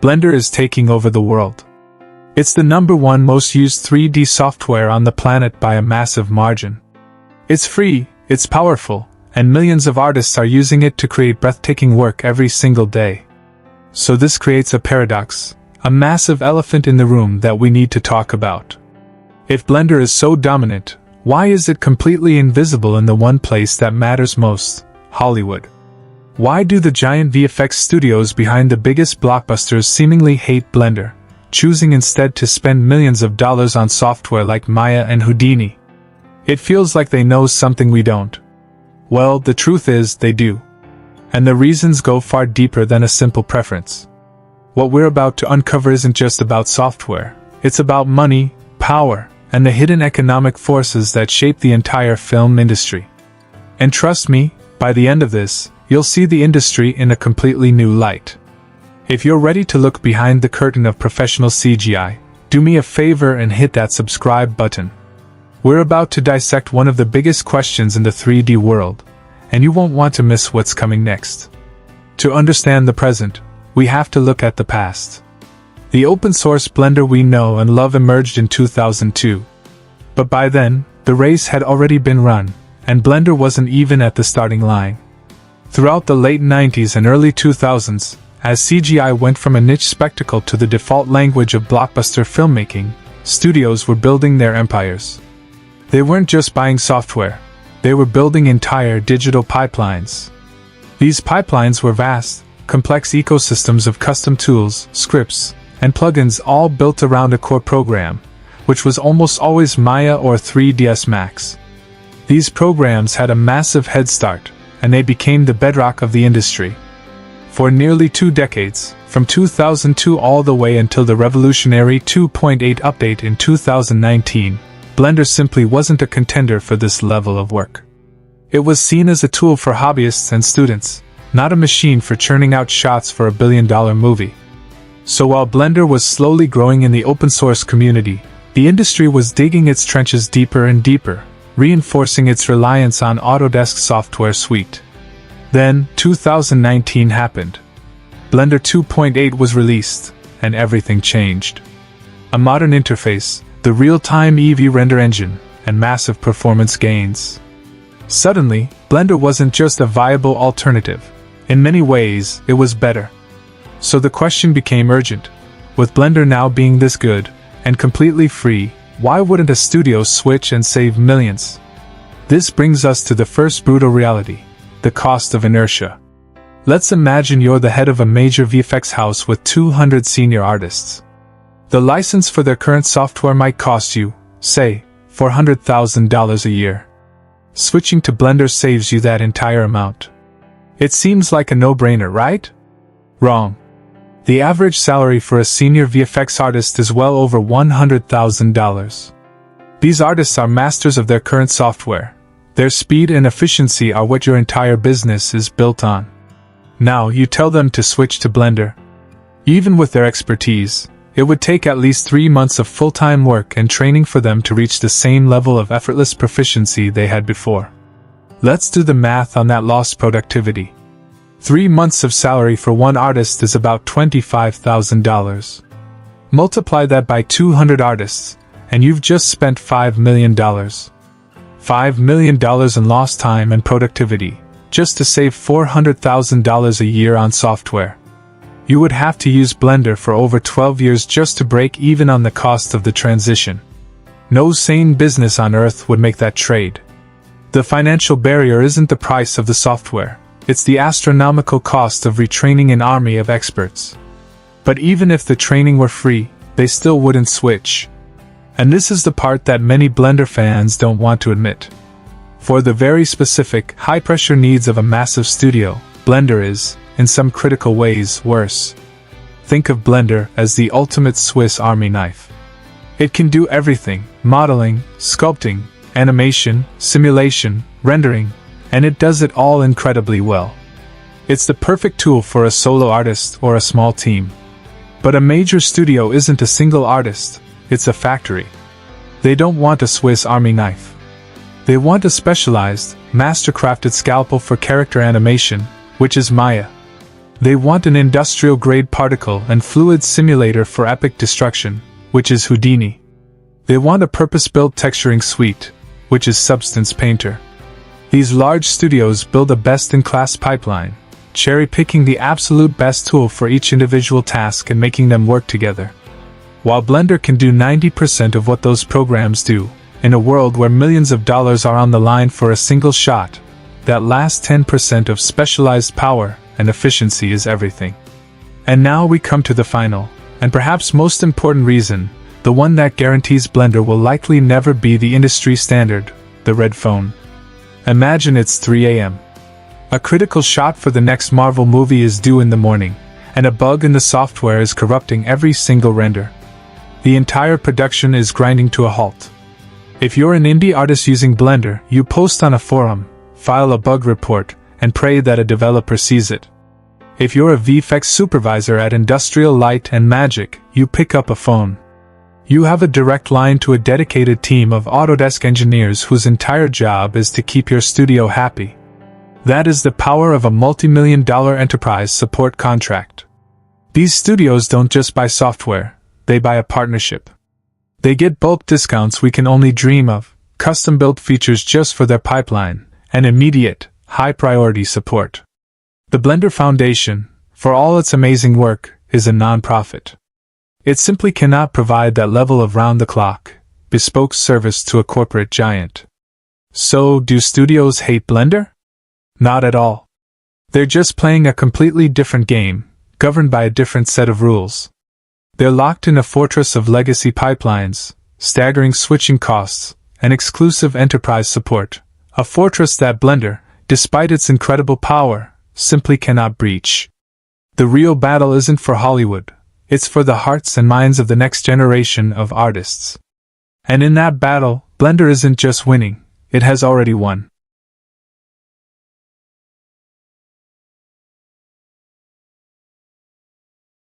Blender is taking over the world. It's the #1 most used 3D software on the planet by a massive margin. It's free, it's powerful, and millions of artists are using it to create breathtaking work every single day. So this creates a paradox, a massive elephant in the room that we need to talk about. If Blender is so dominant, why is it completely invisible in the one place that matters most, Hollywood? Why do the giant VFX studios behind the biggest blockbusters seemingly hate Blender, choosing instead to spend millions of dollars on software like Maya and Houdini? It feels like they know something we don't. Well, the truth is, they do. And the reasons go far deeper than a simple preference. What we're about to uncover isn't just about software, it's about money, power, and the hidden economic forces that shape the entire film industry. And trust me, by the end of this, you'll see the industry in a completely new light. If you're ready to look behind the curtain of professional CGI, do me a favor and hit that subscribe button. We're about to dissect one of the biggest questions in the 3D world, and you won't want to miss what's coming next. To understand the present, we have to look at the past. The open-source Blender we know and love emerged in 2002. But by then, the race had already been run, and Blender wasn't even at the starting line. Throughout the late 90s and early 2000s, as CGI went from a niche spectacle to the default language of blockbuster filmmaking, studios were building their empires. They weren't just buying software, they were building entire digital pipelines. These pipelines were vast, complex ecosystems of custom tools, scripts, and plugins all built around a core program, which was almost always Maya or 3ds Max. These programs had a massive head start, and they became the bedrock of the industry. For nearly 2 decades, from 2002 all the way until the revolutionary 2.8 update in 2019, Blender simply wasn't a contender for this level of work. It was seen as a tool for hobbyists and students, not a machine for churning out shots for a billion-dollar movie. So while Blender was slowly growing in the open-source community, the industry was digging its trenches deeper and deeper, reinforcing its reliance on Autodesk software suite. Then, 2019 happened. Blender 2.8 was released, and everything changed. A modern interface, the real-time EV render engine, and massive performance gains. Suddenly, Blender wasn't just a viable alternative. In many ways, it was better. So the question became urgent. With Blender now being this good, and completely free, why wouldn't a studio switch and save millions? This brings us to the first brutal reality, the cost of inertia. Let's imagine you're the head of a major VFX house with 200 senior artists. The license for their current software might cost you, say, $400,000 a year. Switching to Blender saves you that entire amount. It seems like a no-brainer, right? Wrong. The average salary for a senior VFX artist is well over $100,000. These artists are masters of their current software. Their speed and efficiency are what your entire business is built on. Now you tell them to switch to Blender. Even with their expertise, it would take at least 3 months of full-time work and training for them to reach the same level of effortless proficiency they had before. Let's do the math on that lost productivity. 3 months of salary for one artist is about $25,000. Multiply that by 200 artists, and you've just spent $5 million. $5 million in lost time and productivity, just to save $400,000 a year on software. You would have to use Blender for over 12 years just to break even on the cost of the transition. No sane business on earth would make that trade. The financial barrier isn't the price of the software, it's the astronomical cost of retraining an army of experts. But even if the training were free, they still wouldn't switch. And this is the part that many Blender fans don't want to admit. For the very specific, high-pressure needs of a massive studio, Blender is, in some critical ways, worse. Think of Blender as the ultimate Swiss Army knife. It can do everything: modeling, sculpting, animation, simulation, rendering, and it does it all incredibly well. It's the perfect tool for a solo artist or a small team. But a major studio isn't a single artist, it's a factory. They don't want a Swiss Army knife. They want a specialized, master-crafted scalpel for character animation, which is Maya. They want an industrial-grade particle and fluid simulator for epic destruction, which is Houdini. They want a purpose-built texturing suite, which is Substance Painter. These large studios build a best-in-class pipeline, cherry-picking the absolute best tool for each individual task and making them work together. While Blender can do 90% of what those programs do, in a world where millions of dollars are on the line for a single shot, that last 10% of specialized power and efficiency is everything. And now we come to the final, and perhaps most important reason, the one that guarantees Blender will likely never be the industry standard, the red phone. Imagine it's 3 a.m. A critical shot for the next Marvel movie is due in the morning, and a bug in the software is corrupting every single render. The entire production is grinding to a halt. If you're an indie artist using Blender, you post on a forum, file a bug report, and pray that a developer sees it. If you're a VFX supervisor at Industrial Light and Magic, you pick up a phone. You have a direct line to a dedicated team of Autodesk engineers whose entire job is to keep your studio happy. That is the power of a multi-million-dollar enterprise support contract. These studios don't just buy software, they buy a partnership. They get bulk discounts we can only dream of, custom-built features just for their pipeline, and immediate, high-priority support. The Blender Foundation, for all its amazing work, is a non-profit. It simply cannot provide that level of round-the-clock, bespoke service to a corporate giant. So, do studios hate Blender? Not at all. They're just playing a completely different game, governed by a different set of rules. They're locked in a fortress of legacy pipelines, staggering switching costs, and exclusive enterprise support, a fortress that Blender, despite its incredible power, simply cannot breach. The real battle isn't for Hollywood, it's for the hearts and minds of the next generation of artists. And in that battle, Blender isn't just winning, it has already won.